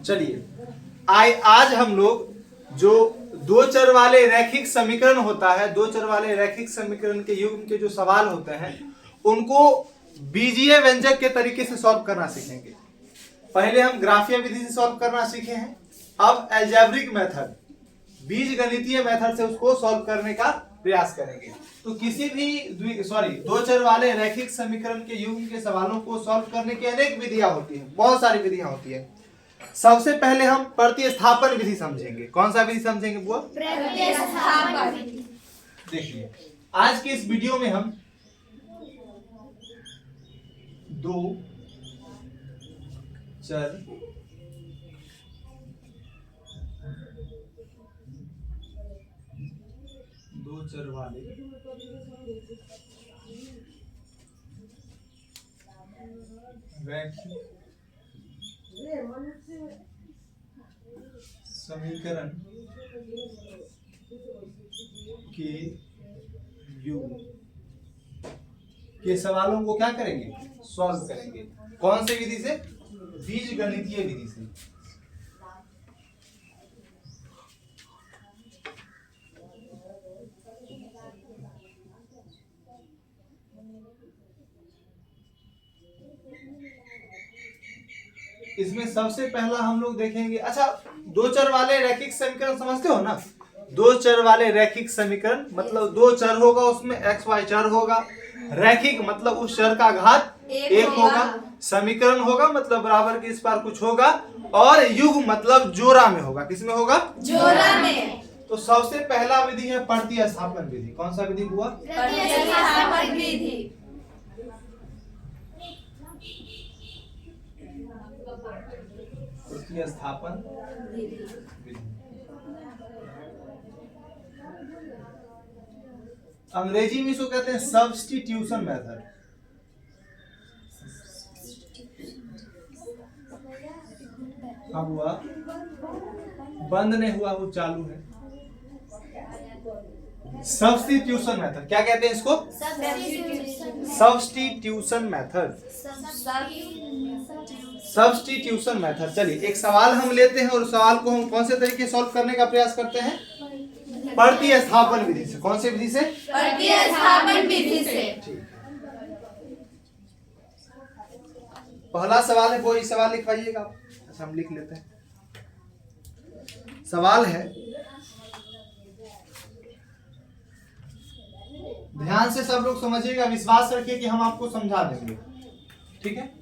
चलिए आज हम लोग जो दो चर वाले रैखिक समीकरण होता है, दो चर वाले रैखिक समीकरण के युग्म के जो सवाल होते हैं उनको बीजीय व्यंजक के तरीके से सॉल्व करना सीखेंगे। पहले हम ग्राफीय विधि से सॉल्व करना सीखे हैं, अब अलजेब्रिक मेथड बीज गणितीय मेथड से उसको सॉल्व करने का प्रयास करेंगे। तो किसी भी दो चर वाले रैखिक समीकरण के युग्म के सवालों को सॉल्व करने की अनेक विधियां होती हैं, बहुत सारी विधियां होती है। सबसे पहले हम प्रतिस्थापन विधि समझेंगे। कौन सा विधि समझेंगे बुआ? प्रतिस्थापन विधि। देखिए आज के इस वीडियो में हम दो चर वाले रैखिक समीकरण के युग्म के सवालों को क्या करेंगे? सॉल्व करेंगे। कौन से विधि से? बीज गणितीय विधि से। इसमें सबसे पहला हम लोग देखेंगे, अच्छा दो चर वाले रैखिक समीकरण समझते हो ना? दो चर वाले रैखिक समीकरण मतलब दो चर होगा, उसमें एक्स वाई चर होगा। रैखिक मतलब उस चर का घात एक होगा। समीकरण होगा मतलब बराबर के इस पार कुछ होगा, और युग्म मतलब जोड़ा में होगा। किसमें होगा? जोड़ा में। तो सबसे पहला विधि है प्रतिस्थापन विधि। कौन सा विधि हुआ? प्रतिस्थापन विधि। प्रतिस्थापन विधि। अंग्रेजी में इसको कहते हैं सब्स्टिट्यूशन मेथड। अब हुआ बंद नहीं हुआ, वो चालू है। सब्स्टिट्यूशन मेथड क्या कहते हैं इसको? Substitution method. Substitution method. चलिए एक सवाल हम लेते हैं और सवाल को हम कौन से तरीके सॉल्व करने का प्रयास करते हैं? प्रतिस्थापन विधि से। कौन से विधि से? प्रतिस्थापन विधि से। ठीक। पहला सवाल है, वो सवाल लिखवाइएगा। अच्छा हम लिख लेते हैं। सवाल है, ध्यान से सब लोग समझिएगा, विश्वास रखिए कि हम आपको समझा देंगे। ठीक है?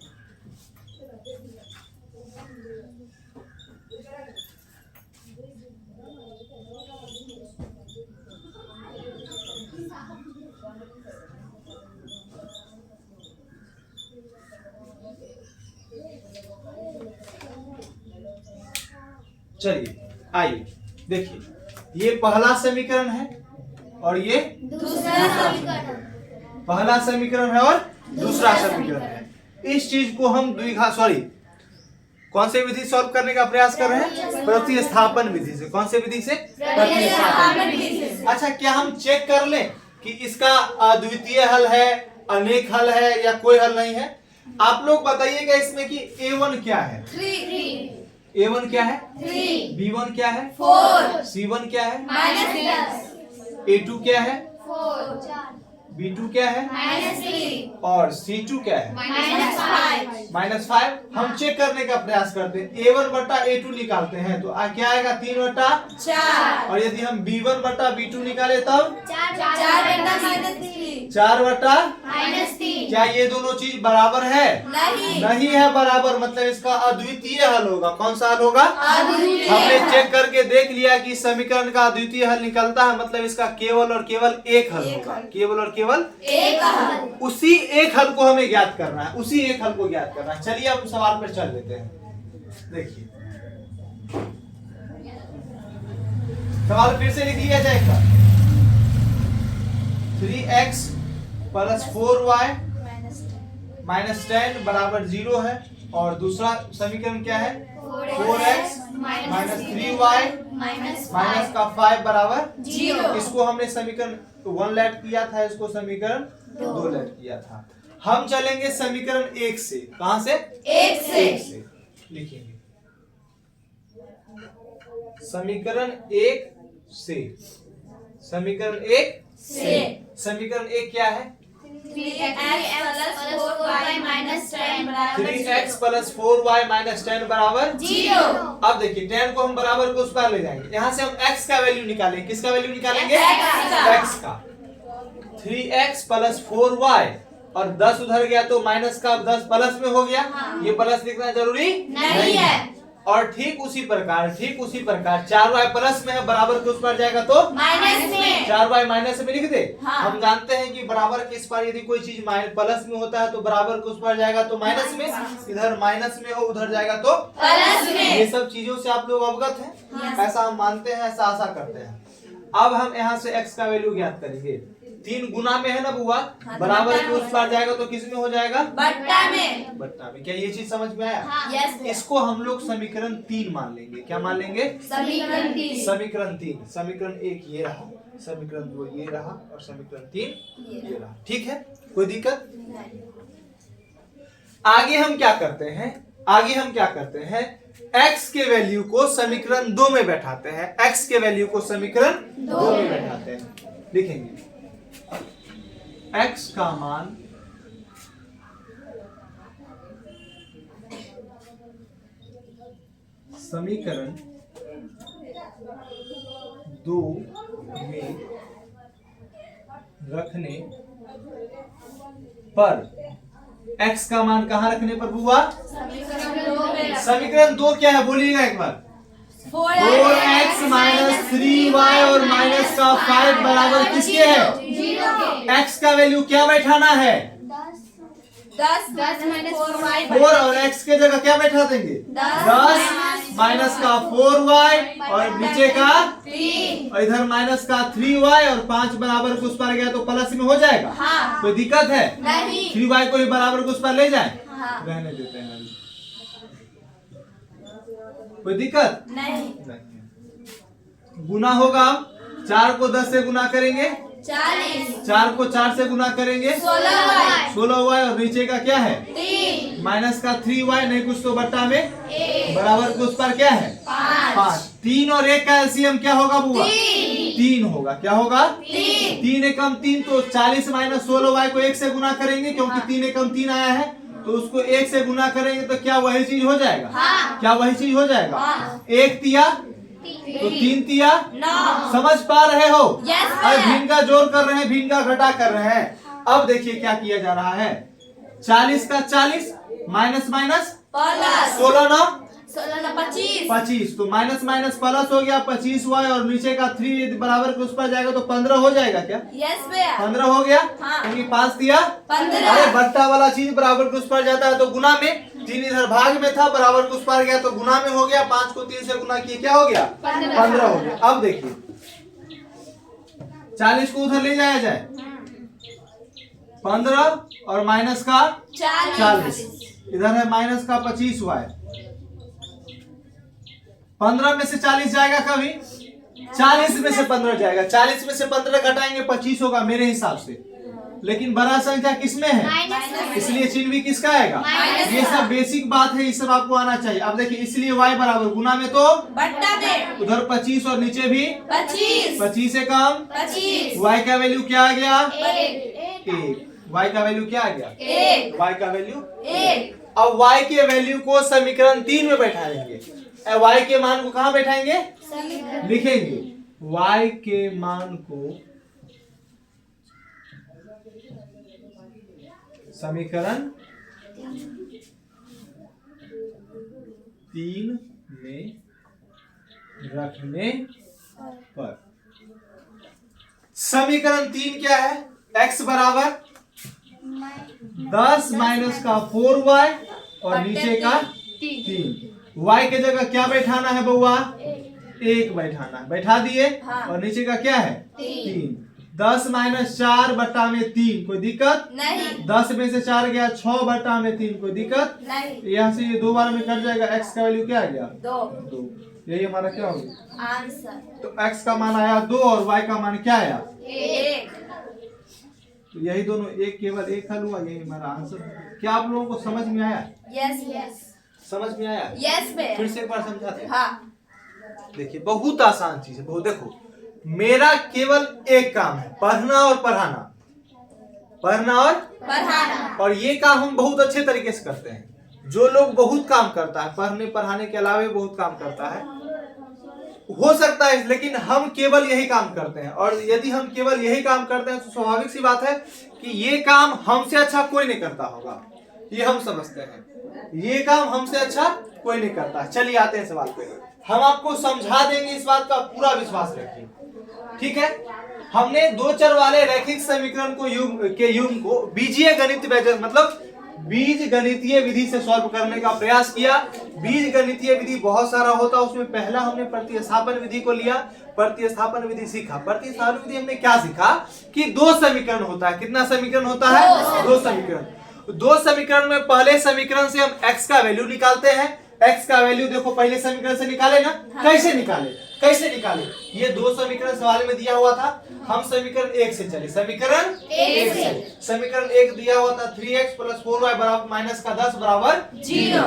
चलिए आइए देखिए, ये पहला समीकरण है और ये दूसरा समीकरण। पहला समीकरण है और दूसरा समीकरण है। इस चीज को हम कौन से विधि सॉल्व करने का प्रयास कर रहे हैं? प्रतिस्थापन विधि से। कौन से विधि से? प्रतिस्थापन विधि से। अच्छा क्या हम चेक कर लें कि इसका अद्वितीय हल है, अनेक हल है, या कोई हल नहीं है? आप लोग बताइएगा इसमें कि A1 क्या है? 3। A1 क्या है? 3। B1 क्या है? 4। C1 क्या है? -10। A2 क्या है? 4। B2 क्या है? -3। और C2 क्या है? -5। -5। हम चेक करने का प्रयास करते हैं। A1 बटा A2 निकालते हैं तो क्या आएगा? 3 बटा 4। और यदि हम B1 बटा B2 निकाले तब 4 बटा -3। 4 बटा -3। क्या ये दोनों चीज बराबर है? नहीं है बराबर, मतलब इसका अद्वितीय हल होगा। कौन सा हल होगा? अद्वितीय। हमने चेक करके देख लिया कि समीकरण का अद्वितीय हल निकलता है, मतलब इसका केवल और केवल एक हल होगा। केवल और केवल एक हल। उसी एक हल को हमें ज्ञात करना है, उसी एक हल को ज्ञात करना है। चलिए अब सवाल पर चल लेते हैं। देखिए सवाल फिर से लिख लिया जाएगा। 3x + 4y -10 बराबर 0 है। और दूसरा समीकरण क्या है? 4x - 3y -5 बराबर 0। इसको हमने समीकरण 1 लेट किया था, इसको समीकरण 2 लेट किया था। हम चलेंगे समीकरण 1 से। कहां से? 1 से। लिखेंगे समीकरण 1 से समीकरण 1 से समीकरण 1 क्या है? 3x प्लस 4y माइनस 10 बराबर 0। अब देखिए 10 को हम बराबर को उस पर ले जाएंगे, यहाँ से हम x का वैल्यू निकालेंगे। किसका वैल्यू निकालेंगे? x का। 3x प्लस 4y और 10 उधर गया तो माइनस का 10 प्लस में हो गया। ये प्लस लिखना जरूरी नहीं है। और ठीक उसी प्रकार 4y प्लस में है, बराबर के उस पर जाएगा तो माइनस में। 4y माइनस में लिख दे। हाँ। हम जानते हैं कि बराबर के इस पर यदि कोई चीज प्लस में होता है तो बराबर के उस पर जाएगा तो माइनस में, इधर माइनस में हो उधर जाएगा तो प्लस में। ये सब चीजों से आप लोग अवगत हैं। ऐसा हम मानते हैं, ऐसा आशा करते हैं। अब हम यहाँ से x का वैल्यू ज्ञात करेंगे। 3 गुना में है ना बुआ, बराबर के उस पर जाएगा तो किस में हो जाएगा? बट्टा में। बट्टा में। क्या ये चीज समझ में आया? यस। इसको हम लोग समीकरण 3 मान लेंगे। क्या मान लेंगे? समीकरण 3। समीकरण 3। समीकरण 1 ये रहा, समीकरण 2 ये रहा और समीकरण 3 ये रहा। ठीक है, कोई दिक्कत? आगे हम क्या करते हैं? x के वैल्यू को समीकरण 2 में बैठाते हैं। x के वैल्यू को समीकरण 2 में बैठाते हैं। लिखेंगे x का मान समीकरण 2 में रखने पर, x का मान कहां रखने पर बुआ? समीकरण 2 क्या है बोलिएगा एक बार। 4x माइनस 3y और माइनस का 5 बराबर किसके है? 0। x का वैल्यू क्या बैठाना है? 10 माइनस 4y 4 और x के जगह क्या बैठा देंगे? 10 माइनस का 4y और नीचे का 3। और इधर माइनस का 3y और 5 बराबर को उस पर गया तो प्लस में हो जाएगा। हाँ। कोई दिक्कत है? नहीं। 3y को ही बराबर को उस पर ले जाए। हाँ। रहने देते हैं अभी। कोई दिक्कत नहीं। नहीं। गुना होगा, 4 को 10 से गुना करेंगे, 40। 4 को 4 से गुना करेंगे 16y 16y और नीचे का क्या है? 3। माइनस का 3y नहीं कुछ तो बट्टा में 1 बराबर को उस पर क्या है? 5। 3 और 1 का एलसीएम क्या होगा बुआ? 3 होगा। क्या होगा? 3 एकम 3 तो 40 माइनस 16y को 1 से गुना करेंगे क्योंकि 3 एकम 3 आया है तो उसको 1 से गुना करेंगे तो क्या वही चीज हो जाएगा? हाँ। क्या वही चीज हो जाएगा? हाँ। 1 तिया तो 3 तिया 9। समझ पा रहे हो? Yes, और sir. भिन्न का जोड़ कर रहे हैं, भिन्न का घटा कर रहे हैं। अब देखिए क्या किया जा रहा है। 40 का 40 माइनस माइनस प्लस 16 ना 25। 25 तो माइनस माइनस प्लस हो गया 25y और नीचे का 3 यदि बराबर के उस पर जाएगा तो 15 हो जाएगा। क्या यस भैया। 15 हो गया? हाँ। क्योंकि 5 दिया 15। अरे बट्टा वाला चीज बराबर के उस पर जाता है तो गुना में, 3 इधर भाग में था बराबर के उस पर गया तो गुना में हो गया। 5 को 3 से गुना किए क्या हो गया? 15 हो गया। अब देखिए 40 को उधर ले जाया जाए, 15 और माइनस का 40 इधर है माइनस का 25y। 15 में से 40 जाएगा कभी? 40 में से 15 जाएगा। 40 में से 15 घटाएंगे 25 होगा मेरे हिसाब से। लेकिन बड़ा संख्या किसमें है? इसलिए चिन्ह भी किसका आएगा? ये सब बेसिक बात है, ये सब आपको आना चाहिए। अब देखिए इसलिए y बराबर गुना में तो बट्टा में उधर 25 और नीचे भी 25। 25 से कम 25। y का वैल्यू क्या आ गया? 1। 1। y का वैल्यू क्या आ गया? 1। y का वैल्यू 1। अब y के वैल्यू को समीकरण 3 में बैठाएंगे। y के मान को कहां बैठाएंगे? लिखेंगे y के मान को समीकरण 3 में रखने पर, समीकरण 3 क्या है? x बराबर 10 माइनस का 4y और नीचे का 3। y के जगह क्या बैठाना है बउआ? 1 बैठाना है। बैठा दिए। हाँ। और नीचे का क्या है? 3। 3। 10 माइनस 4 बट्टा में 3 कोई दिक्कत? नहीं। 10 में से 4 गया 6 बट्टा में 3 कोई दिक्कत? नहीं। यहाँ से ये 2 बार में कट जाएगा। x का वैल्यू क्या आ गया? 2। 2। यही हमारा क्या हो गया? आंसर तो x का मान आया 2 और y का मान क्या आया? 1। तो यही दोनों एक केवल एक हल हुआ। यही हमारा आंसर। क्या आप लोगों को समझ में आया? Yes yes. समझ में आया? Yes ma'am. फिर से एक बार समझाते हैं। हाँ। देखिए बहुत आसान चीज है, बहुत। देखो मेरा केवल एक काम है, पढ़ना और पढ़ाना, पढ़ना और पढ़ाना। और ये काम हम बहुत अच्छे तरीके से करते हैं। जो लोग बहुत काम करता है, पढ़ने पढ़ाने के अलावा बहुत काम करता है, हो सकता है, लेकिन हम केवल यही काम करते हैं। और यदि हम केवल यही काम करते हैं तो स्वाभाविक सी बात है कि ये काम हमसे अच्छा कोई नहीं करता होगा, ये हम समझते हैं। ये काम हमसे अच्छा कोई नहीं करता। चलिए आते हैं सवाल पे। हम आपको समझा देंगे, इस बात का पूरा विश्वास रखिए, ठीक है। हमने दो चर वाले रैखिक समीकरण को युग्म को बीजीय गणित मतलब बीज गणितीय विधि से सॉल्व करने का प्रयास किया। बीज गणितीय विधि बहुत सारा होता है, उसमें पहला हमने प्रतिस्थापन विधि को लिया, प्रतिस्थापन विधि सीखा। प्रतिस्थापन विधि हमने क्या सीखा कि दो समीकरण होता है। कितना समीकरण होता है? दो समीकरण। दो समीकरण में पहले समीकरण से हम x का वैल्यू निकालते हैं। x का वैल्यू देखो पहले समीकरण से निकाले ना। कैसे निकाले? कैसे निकाले? ये दो समीकरण सवाल में दिया हुआ था, हम समीकरण एक से चले। समीकरण एक से, समीकरण एक दिया हुआ था 3x + 4y बराबर माइनस का 10 बराबर 0।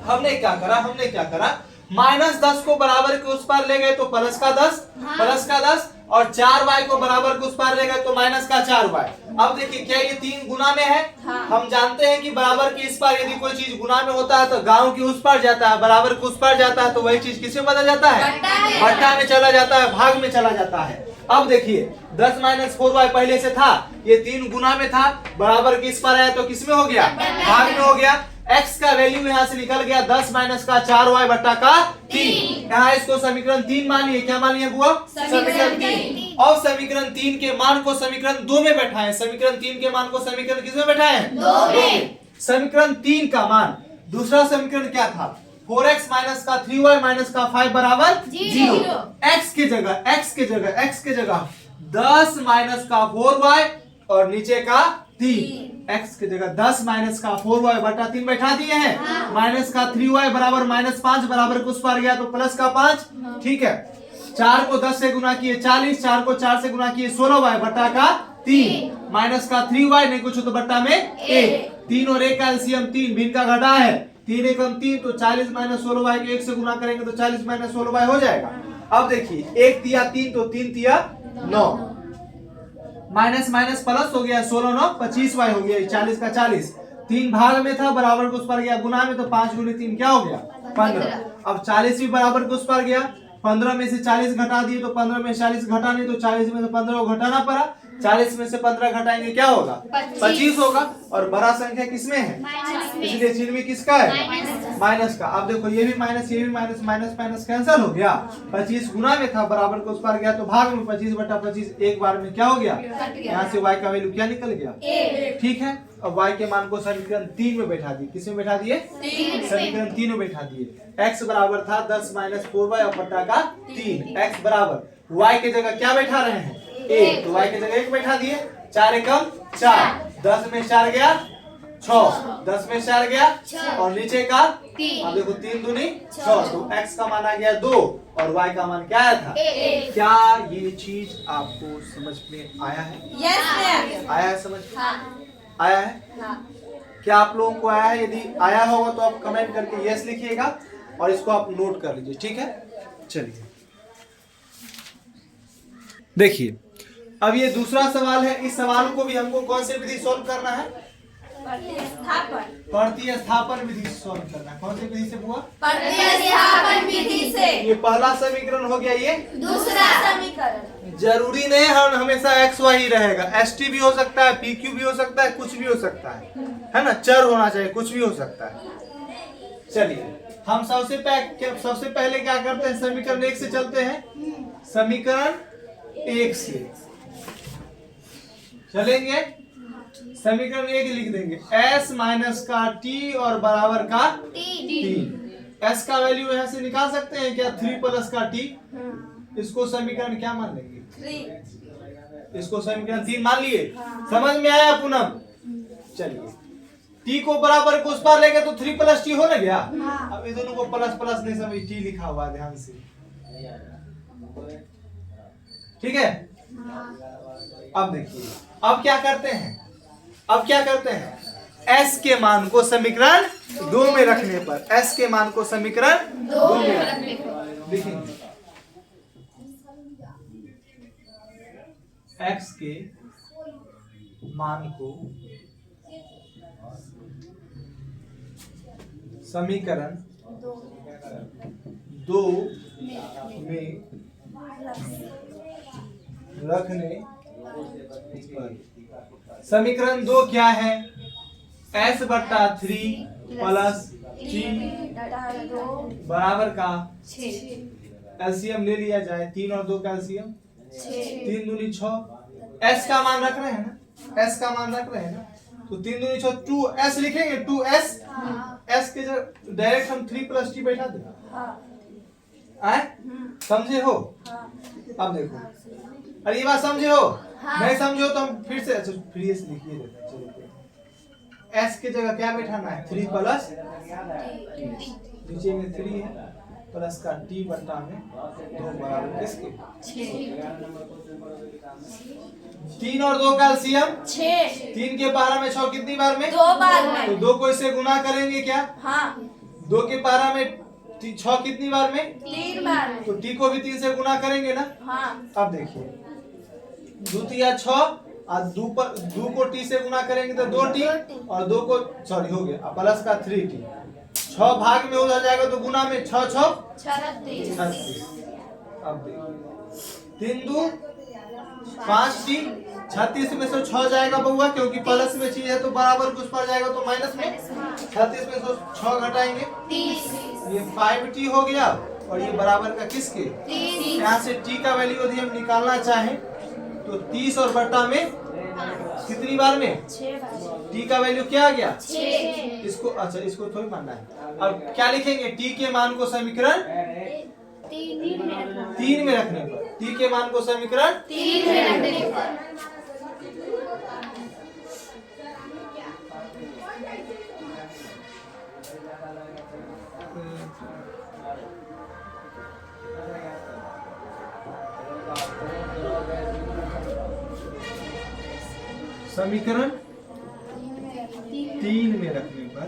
हमने क्या करा -10 को बराबर के उस पार ले गए तो प्लस का 10 और 4y को बराबर के उस पार ले गए तो माइनस का 4y। अब देखिए क्या ये 3 गुना में है? हम जानते हैं कि बराबर के इस पार यदि कोई चीज गुना में होता है तो गांव के उस पार जाता है, बराबर के उस पार जाता है तो वही चीज किसमें बदल जाता है? बट्टा में चला जाता है, भाग में चला जाता है। अब देखिए 10 - 4y पहले से था, ये 3 गुना में था, बराबर के इस पार आया तो किसमें हो गया? भाग में हो गया। x का वैल्यू यहाँ से निकल गया 10 - का 4y बट्टा का 3। यहाँ इसको समीकरण 3 मानिए। क्या मानिए बुआ? समीकरण 3। और समीकरण 3 के मान को समीकरण 2 में बैठाएं। समीकरण 3 के मान को समीकरण किस में बैठाएं? 2 में। समीकरण 3 का मान, दूसरा समीकरण क्या था? 4x - का 3y - का 5 बराबर 0। x की जगह 10 - का 4y और नीचे का 3। x की जगह 10 - का 4y बटा 3 बैठा दिए हैं। माइनस का 3y बराबर -5 बराबर को उस पार गया तो प्लस का 5। ठीक है। 4 को 10 से गुना किए 40, 4 को 4 से गुना किए 16y बटा का 3, माइनस का 3y नहीं कुछ तो बट्टा में 1। 3 और 1 का एलसीएम 3, भिन्न का घटा है। 3 एकम 3 तो 40 - 16y को 1 से गुना करेंगे तो 40 - 16y हो जाएगा। अब देखिए 1 तिया 3 तो 3 तिया 9, माइनस माइनस प्लस हो गया, 16 9 25y हो गया, 40 का 40। 3 भाग में था, बराबर को उस पर गया, गुना में तो 5 गुने 3 क्या हो गया? 15। अब 40 भी बराबर को उस पर गया, 15 में से 40 घटा दिए तो 15 में 40 घटाने तो 40 में से 15 को घटाना पड़ा। 40 में से 15 घटाएंगे क्या होगा? 25 होगा। और बड़ा संख्या किसमें है? इसलिए चिन्ह में किसका है? माइनस का। अब देखो ये भी माइनस, ये भी माइनस, माइनस माइनस कैंसिल हो गया। 25 गुना में था, बराबर को उस पर गया तो भाग में 25 बटा 25 एक बार में क्या हो गया? यहाँ से y का वैल्यू क्या निकल गया? ठीक है। अब y के मान को समीकरण 3 में बैठा दिए। किसमें बैठा दिए? समीकरण 3 में बैठा दिए। x बराबर था 10 - 4y और बटा का 3। x बराबर y की जगह क्या बैठा रहे हैं? 1, तो y की जगह 1 बैठा दिए। 4 एकम 4, 10 में 4 गया 6, 10 में 4 गया और नीचे का 3। अब देखो 3 दूनी 6, तो x का मान आ गया 2 और y का मान क्या आया था? 1। क्या ये चीज आपको समझ में आया है? यस। आया है समझ? हाँ। आया है? क्या आप लोगों को आया है? यदि आया होगा तो आप कमेंट करके यस लिखिएगा और इसको आप नोट कर लीजिए। ठीक है, चलिए देखिए अब ये दूसरा सवाल है। इस सवाल को भी हमको कौन सी विधि सॉल्व करना है? प्रतिस्थापन विधि सॉल्व करना है। कौन सी विधि से हुआ? प्रतिस्थापन विधि से। ये पहला समीकरण हो गया, ये दूसरा समीकरण। जरूरी नहीं है हमेशा एक्स वाई ही रहेगा, एस टी भी हो सकता है, पी क्यू भी हो सकता है, कुछ भी हो सकता है ना। चर होना चाहिए, कुछ भी हो सकता है। चलिए हम सबसे पहले क्या करते हैं? समीकरण 1 से चलते हैं। समीकरण 1 से चलेंगे। समीकरण 1 लिख देंगे s माइनस का t और बराबर का 3। s का वैल्यू यहाँ से निकाल सकते हैं क्या? 3 प्लस का t। इसको समीकरण क्या मान लेंगे? 3। इसको समीकरण 3 मान लिए। समझ में आया पूनम? चलिए t को बराबर को उस पार लेंगे तो 3 प्लस t हो ना गया। अब ये दोनों को प्लस प्लस नहीं समझ, t लिखा हुआ ध्यान से। ठीक है। अब देखिए अब क्या करते हैं? s के मान को समीकरण 2 में रखने पर, s के मान को समीकरण 2 में रखने पर लिखेंगे x के मान को समीकरण 2 में रखने पर समीकरण 2 क्या है? s बट्टा 3 प्लस t बराबर का एलसीएम ले लिया जाए, 3 और 2 का एलसीएम 3 दूनी 6, s का मान रख रहे हैं ना, s का मान रख रहे हैं ना, तो 3 दूनी 6 2s लिखेंगे, 2s s के जगह डायरेक्ट हम 3 प्लस t बैठा दें। आए समझे हो? अब देखो, अरे ये बात समझे हो? नहीं समझे हो तो हम फिर से फिर से लिखिए देते हैं। चलो s के जगह क्या बैठाना है? 3 प्लस नीचे में 3 है प्लस का t बट्टा में 2 बराबर किसके? 3 और 2 का एलसीएम 6, 3 के पारा में 6 कितनी बार में? 2 बार में। तो 2 को इससे गुना करेंगे क्या? हाँ 2 के पारा में 6 कितनी बार में? 3 बार में। तो t को भी 3 से गुना करेंगे ना। हाँ अब देखिए द्वितीय 6 और 2 को t से गुना करेंगे तो 2t और 2 को सॉरी हो गया प्लस का 3t, 6 भाग में हो जाएगा तो गुना में 6 6 36। 36। अब देखिए 3 2 5t 36 में से 6 जाएगा बउआ, क्योंकि प्लस में चीज है तो बराबर कुछ पड़ जाएगा तो माइनस में 36 में से 6 घटाएंगे 30। ये 5t हो गया और ये बराबर का किसके? 30। यहाँ से t का वैल्यू यदि हम निकालना चाहें तो 30 और बट्टा में कितनी बार में? 6 बार। t का वैल्यू क्या आ गया? 6। इसको अच्छा इसको थोड़ी मानना है। अब क्या लिखेंगे? t के मान को समीकरण 3 में रखने पर, t के मान को समीकरण 3 में रखने पर समीकरण 3 में रखने पर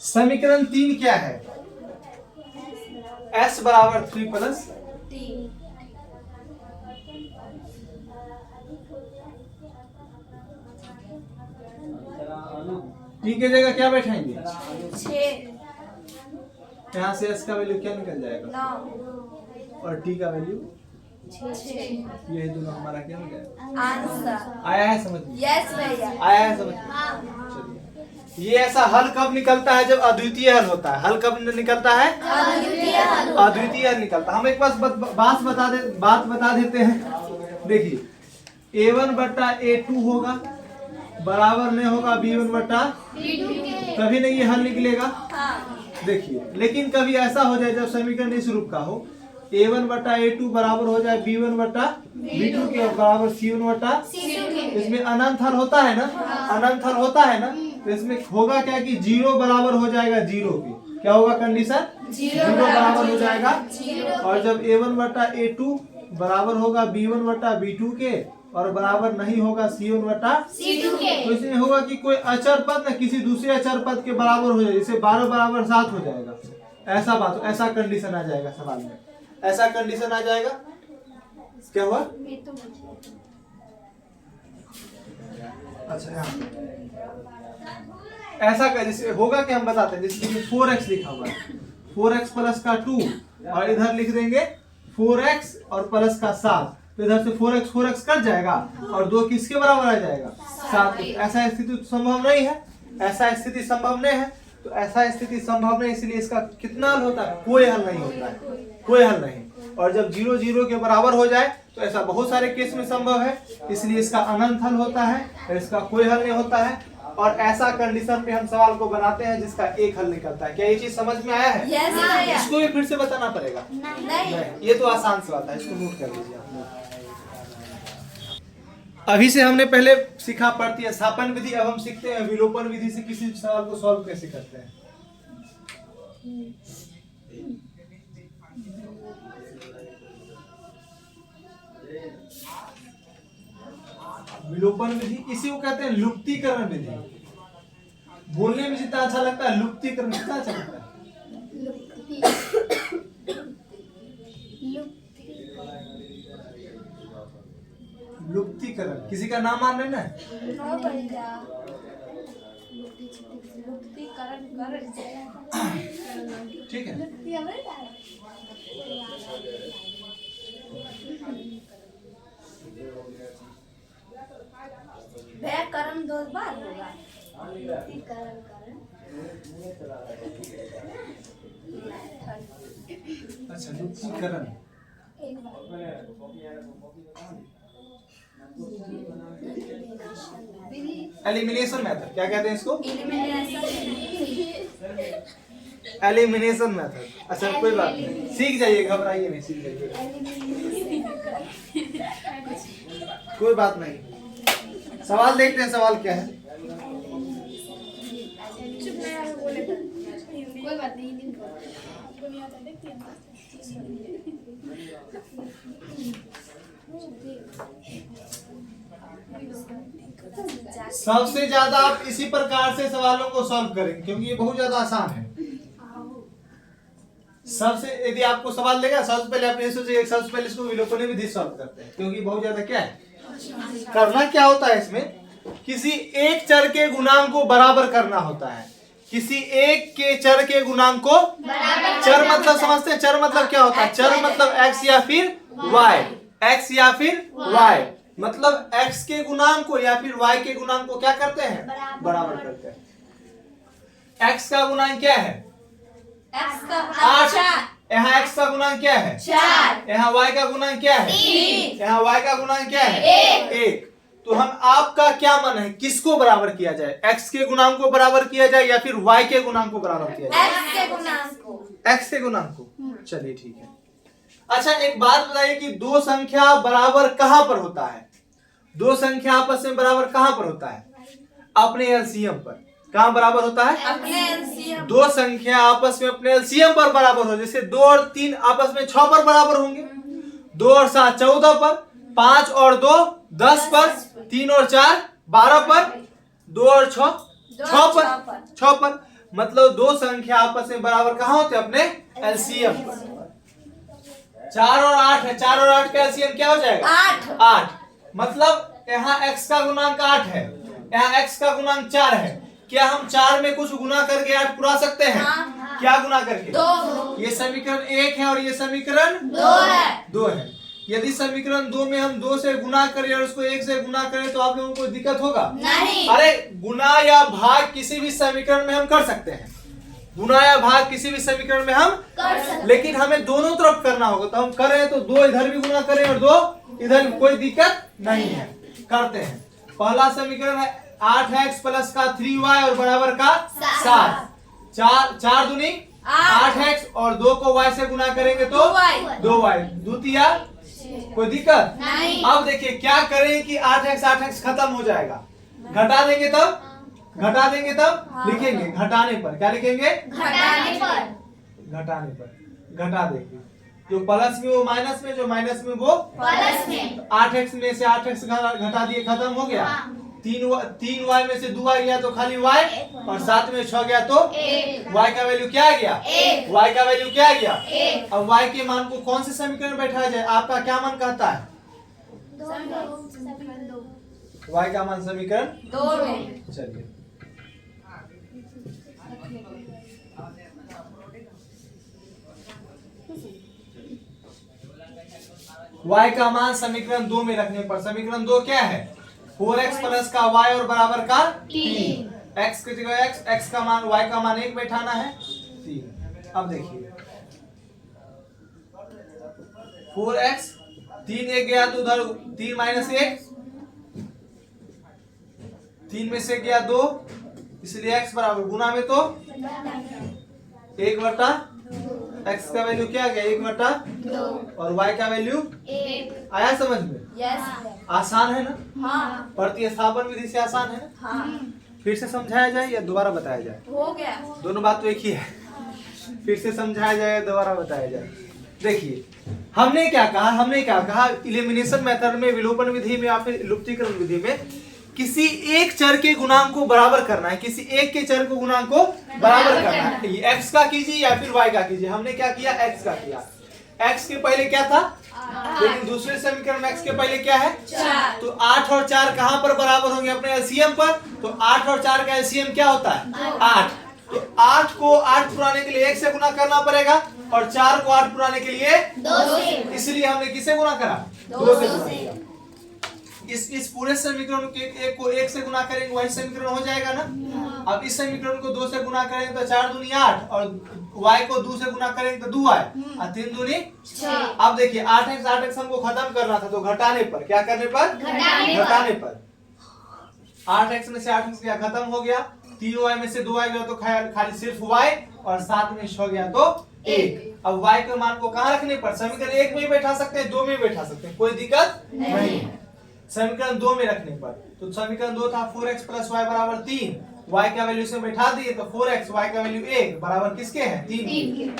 समीकरण 3 क्या है? s बराबर 3 प्लस t के जगह क्या बैठाएंगे? 6 यहाँ से s का वैल्यू क्या निकल जाएगा? 9 और t का वैल्यू 6। ये दोनों हमारा क्या हो गया? आंसर आया है समझ में? यस भैया। आया है समझ में? चलिए ये ऐसा हल कब निकलता है? जब अद्वितीय हल होता है। हल कब निकलता है? अद्वितीय हल निकलता है। हम एक बात बता देते हैं। देखिए a1 बट्टा a2 होगा बराबर में होगा b1 बट्टा, कभी नहीं ये हल निकलेगा। देखिए लेकिन कभी ऐसा हो जाए जब समीकरण इस रूप का हो, a1 बट्टा a2 बराबर हो जाए b1 बट्टा b2 के बराबर c1 बट्टा, इसमें अनंत हल होता है ना, अनंत हल होता है ना, तो इसमें होगा क्या कि 0 बराबर हो जाएगा 0 के। क्या होगा कंडीशन? 0 बराबर हो जाएगा। और जब a1 बट्टा a2 बराबर होगा b1 बट्टा b2 के और बराबर नहीं होगा c1 बट्टा C2 के, तो इसमें होगा कि कोई अचर पद न किसी दूसरे अचर पद के बराबर हो जाए, इसे 12 बराबर 7 हो जाएगा। ऐसा बात, ऐसा कंडीशन आ जाएगा सवाल में, ऐसा कंडीशन आ जाएगा। क्या हुआ? अच्छा ऐसा जैसे होगा कि हम बताते हैं, जैसे 4x लिखा हुआ है, 4x प्लस का 2 और इधर लिख देंगे 4x और प्लस का 7, तो इधर से 4x कट जाएगा और 2 किसके बराबर आ जाएगा? 7। ऐसा स्थिति तो संभव नहीं है, ऐसा स्थिति संभव नहीं है। तो ऐसा स्थिति संभव नहीं, इसलिए इसका कितना हल होता है? कोई हल नहीं होता है, कोई हल नहीं। और जब 0 0 के बराबर हो जाए तो ऐसा बहुत सारे केस में संभव है, इसलिए इसका अनंत हल होता है और इसका कोई हल नहीं होता है। और ऐसा कंडीशन पे हम सवाल को बनाते हैं जिसका एक हल निकलता है। क्या ये चीज समझ में आया है? यस भैया। इसको भी फिर से बताना पड़ेगा? नहीं, ये तो आसान सी बात है, इसको नोट कर लीजिए आप। अभी से हमने पहले सीखा पढ़ती स्थापन विधि, अब हम सीखते हैं विलोपन विधि से किसी सवाल को सॉल्व कैसे करते हैं। विलोपन विधि, इसी को कहते हैं लुप्तीकरण विधि। बोलने में जितना अच्छा लगता है लुप्तीकरण कितना अच्छा लगता है। लुप्तीकरण, किसी का नाम मान लेना है। ठीक है, व्याकरण 2 बार होगा। अच्छा लुप्तीकरण, एलिमिनेशन मेथड, क्या कहते हैं इसको, एलिमिनेशन मेथड। अच्छा कोई बात नहीं, सीख जाइए, घबराइए नहीं, सीख जाइए, कोई बात नहीं। सवाल देखते हैं, सवाल क्या है। कोई बात नहीं। सबसे ज्यादा आप इसी प्रकार से सवालों को सॉल्व करेंगे क्योंकि ये बहुत ज्यादा आसान है। सबसे यदि आपको सवाल देगा सबसे पहले आप ये सोचिए, सबसे पहले इसको विलोपन विधि सॉल्व करते हैं क्योंकि बहुत ज्यादा क्या है, करना क्या होता है इसमें, किसी एक चर के गुणांक को बराबर करना होता है। किसी एक के चर के गुणांक को चर मतलब समझते हैं, चर मतलब क्या होता है, चर मतलब x या फिर y, x या फिर y मतलब x के गुणांक को या फिर y के गुणांक को क्या करते हैं, बराबर करते हैं। x का गुणांक क्या है, 8, यहाँ x का गुणांक क्या है, 4, यहाँ y का गुणांक क्या है, 3, यहाँ y का गुणांक क्या है, 1। तो हम आपका क्या मन है, किसको बराबर किया जाए, x के गुणांक को बराबर किया जाए या फिर y के गुणांक को बराबर किया जाए, x के गुणांक को, x के गुणांक को। चलिए ठीक है। अच्छा एक बात बताइए कि दो संख्या बराबर कहां पर होता है, दो संख्या आपस में बराबर कहां पर होता है, अपने एलसीएम पर। कहां बराबर होता है, अपने एलसीएम। दो संख्या आपस में अपने एलसीएम पर बराबर हो, जैसे 2 और 3 आपस में 6 पर बराबर होंगे, 2 और 7 14 पर, 5 और 2 10 पर, 3 और 4 12 पर, 2 और 6 6 पर। मतलब दो संख्या आपस में बराबर कहां होते हैं, अपने एलसीएम पर। 4 और 8 है, 4 और 8 का एलसीएम क्या हो जाएगा, 8। मतलब यहाँ x का गुणांक 8 है, यहाँ x का गुणांक 4 है। क्या हम 4 में कुछ गुना करके 8 पुरा सकते हैं? हाँ। क्या गुना करके, 2। ये समीकरण 1 है और ये समीकरण 2 है। यदि समीकरण 2 में हम 2 से गुना करें और उसको 1 से गुना करें तो आप लोगों को दिक्कत होगा नहीं। अरे गुना या भाग किसी भी समीकरण में हम कर सकते हैं, गुना या भाग किसी भी समीकरण में हम कर सकते, लेकिन हमें दोनों तरफ करना होगा। तो हम करें तो 2 इधर भी गुना करें और 2 इधर भी, कोई दिक्कत नहीं है, करते हैं। पहला समीकरण है 8x प्लस का 3y और बराबर का 7। 4 दूनी 8x और 2 को y से गुना करेंगे तो 2y, द्वितीय कोई दिक्कत नहीं। अब देखिए क्या करें कि 8x खत्म हो जाएगा, घटा देंगे तब, घटा देंगे तब लिखेंगे घटाने पर, क्या लिखेंगे, घटाने पर, घटाने पर घटा देंगे। जो प्लस में वो माइनस में, जो माइनस में वो प्लस में। 8x में से 8x घटा दिए, खत्म हो गया। 3y में से 2y गया तो खाली y, और 7 में 6 गया तो y का वैल्यू क्या आ गया, y का वैल्यू क्या आ गया। अब y के मान को कौन से समीकरण में बैठाया जाए, आपका क्या मन कहता है, y का मान समीकरण 2 में। चलिए y का मान समीकरण 2 में रखने पर, समीकरण 2 क्या है, 4x प्लस का y और बराबर का 3। x की जगह x का मान, y का मान 1 बैठाना है, 3। अब देखिए 4x 3 1 गया तो उधर 3 माइनस 1, 3 में से गया 2, इसलिए x बराबर गुना में तो 1 बटा x का वैल्यू क्या गया, 1 बटा 2 और y का वैल्यू 1। आया समझ में, यस। आसान है ना, हाँ प्रतिस्थापन विधि से आसान है ना। हाँ, फिर से समझाया जाए या दोबारा बताया जाए, हो गया। दोनों बात तो एक ही है। फिर से समझाया जाए या दोबारा बताया जाए, देखिए हमने क्या कहा इलिमिनेशन मेथड में, विलोपन विधि में या फिर लुप्तीकरण विधि में किसी एक चर के गुणांक को बराबर करना है, किसी एक के चर को गुणांक को बराबर करना है। ये x का कीजिए या फिर y का कीजिए। हमने क्या किया, x का किया। x के पहले क्या था, लेकिन दूसरे समीकरण में x के पहले क्या है, 4। तो 8 और 4 कहां पर बराबर होंगे, अपने एलसीएम पर। तो 8 और 4 का एलसीएम क्या होता है, 8। तो 8 को 8 पुराने के लिए 1 से गुना करना पड़ेगा और 4 को 8 पुराने के लिए 2 से। इसलिए हमने किसे गुना करा, 2 से गुना किया। इस पूरे समीकरण के एक को 1 से गुना करेंगे वही समीकरण हो जाएगा ना। अब इस समीकरण को 2 से गुना करेंगे तो 4 दूनी 8 और y को 2 से गुना करेंगे तो 2y और 3 दूनी 6। अब देखिए 8x हमको खत्म करना था, तो घटाने पर, क्या करने पर, घटाने पर 8x में से 8x गया, खत्म हो गया। 3y में से 2y गया तो खाली सिर्फ y और 7 में हो गया तो 1। अब y के मान को कहाँ रखने पर, समीकरण 1 में ही बैठा सकते हैं, 2 में बैठा सकते हैं, कोई दिक्कत नहीं है। समीकरण 2 में रखने पर, तो समीकरण 2 था 4x प्लस y बराबर 3। y का वैल्यू से बैठा दिए तो 4x, y का वैल्यू 1 बराबर किसके है, 3।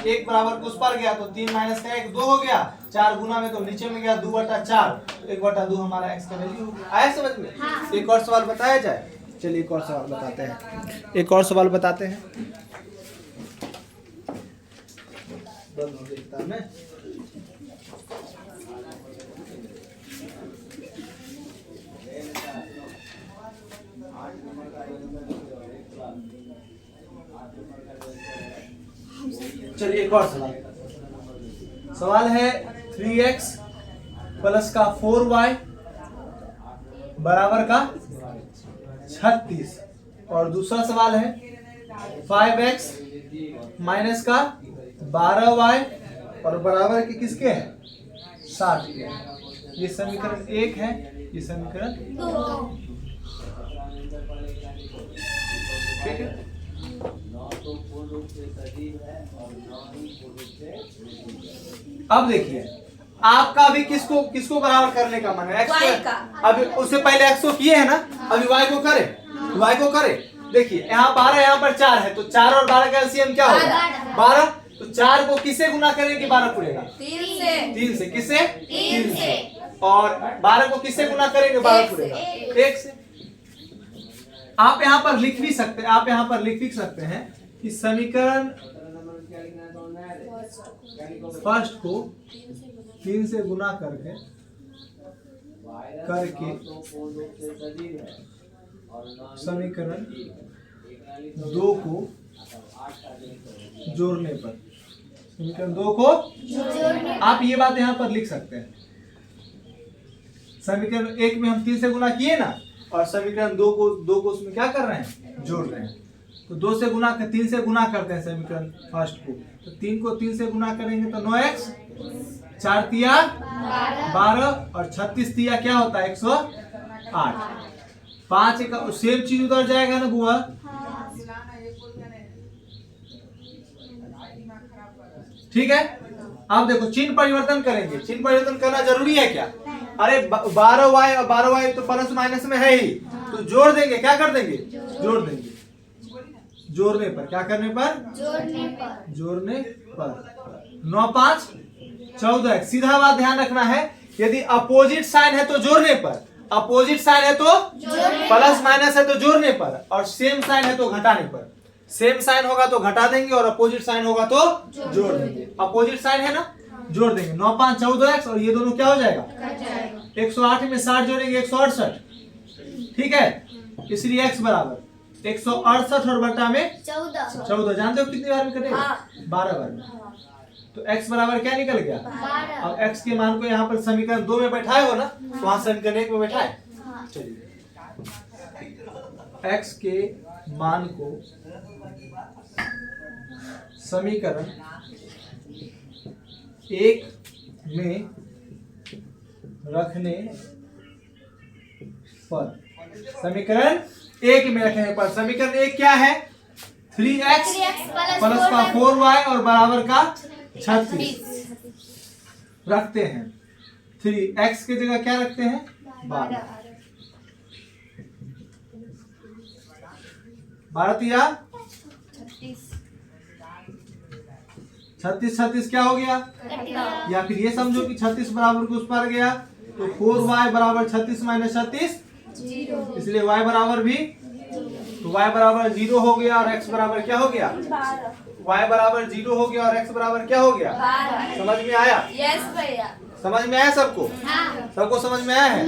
1 बराबर उस पर गया तो 3 माइनस का 1 2 हो गया। 4 गुना में तो नीचे में गया 2/4, 1/2 हमारा x का वैल्यू हो गया। आया समझ में। हाँ। एक और सवाल बताया जाए, चलिए एक और सवाल बताते हैं, एक और सवाल बताते हैं। बंद हो देखता मैं। चलिए एक और सवाल है 3x प्लस का 4y बराबर का 36। और दूसरा सवाल है 5x माइनस का 12y और बराबर के किसके है, 60 के। ये समीकरण 1 है, ये समीकरण 2। ठीक है। अब देखिए आपका अभी किसको किसको बराबर करने का मन है, x का। अभी उससे पहले x को किए है ना, अभी y को करे, y को करे। देखिए यहाँ 12, यहाँ पर 4 है, तो 4 और 12 का एलसीएम क्या होगा, 12। तो 4 को किससे गुना करेंगे, 12 पूरेगा 3 से, किससे, 3 से। और 12 को किससे गुना करेंगे, 12 पूरेगा 1 से। आप यहाँ पर लिख भी सकते हैं, आप यहाँ पर लिख भी सकते हैं कि समीकरण फर्स्ट को 3 से गुना करके समीकरण 2 को जोड़ने पर, समीकरण 2 को आप ये बात यहाँ पर लिख सकते हैं। समीकरण 1 में हम 3 से गुना किए ना, और समीकरण 2 को उसमें क्या कर रहे हैं, जोड़ रहे हैं। तो 2 से गुना 3 से गुना करते हैं समीकरण फर्स्ट को, तो 3 को 3 से गुना करेंगे तो 9x, 4 तिया 12 और 36 तिया क्या होता है 108। 5 का सेम चीज उधर जाएगा ना बुआ। ठीक है। अब देखो चिन्ह परिवर्तन करेंगे, चिन्ह परिवर्तन करना जरूरी है क्या, अरे 12y और 12y तो प्लस माइनस में है ही, तो जोड़ देंगे, क्या कर देंगे, जोड़ देंगे। जोड़ने पर, क्या करने पर, जोड़ने पर 9 5 14। सीधा बात ध्यान रखना है, यदि अपोजिट साइन है तो जोड़ने पर, अपोजिट साइन है तो प्लस माइनस है तो जोड़ने पर, और सेम साइन है तो घटाने पर। सेम साइन होगा तो घटा देंगे और अपोजिट साइन होगा तो जोड़ देंगे। अपोजिट साइन है ना, जोड़ देंगे। 9 5 14x और ये दोनों क्या हो जाएगा, 108 में 60 जोड़ेंगे 168। ठीक है, इसलिए x बराबर 168 और बटा में 14। जानते हो कितनी बार में कटेगा, 12 बार में। तो x बराबर क्या निकल गया, अब x के मान को यहाँ पर समीकरण 2 में बैठाए हो ना, तो वहां समीकरण 1 में बैठाए। चलिए x के मान को समीकरण 1 में रखने पर, समीकरण 1 में रखने पर, समीकरण 1 क्या है, 3x प्लस का 4y और बराबर का 36 रखते हैं। 3x की जगह क्या रखते हैं, 12। 12 तिया 36 36 क्या हो गया, या फिर ये समझो कि 36 बराबर को उस पर गया तो 4y बराबर 36 माइनस 36, इसलिए y बराबर भी, तो y बराबर 0 हो गया और x बराबर क्या हो गया, y बराबर 0 हो गया और x बराबर क्या हो गया। समझ में आया? यस भैया। समझ में आया सबको? हाँ। सबको समझ में आया है?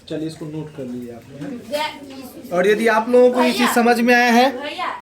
चलिए इसको नोट कर लीजिए आप लोग। भैया और यदि आप लोगों को ये चीज समझ में आया है भैया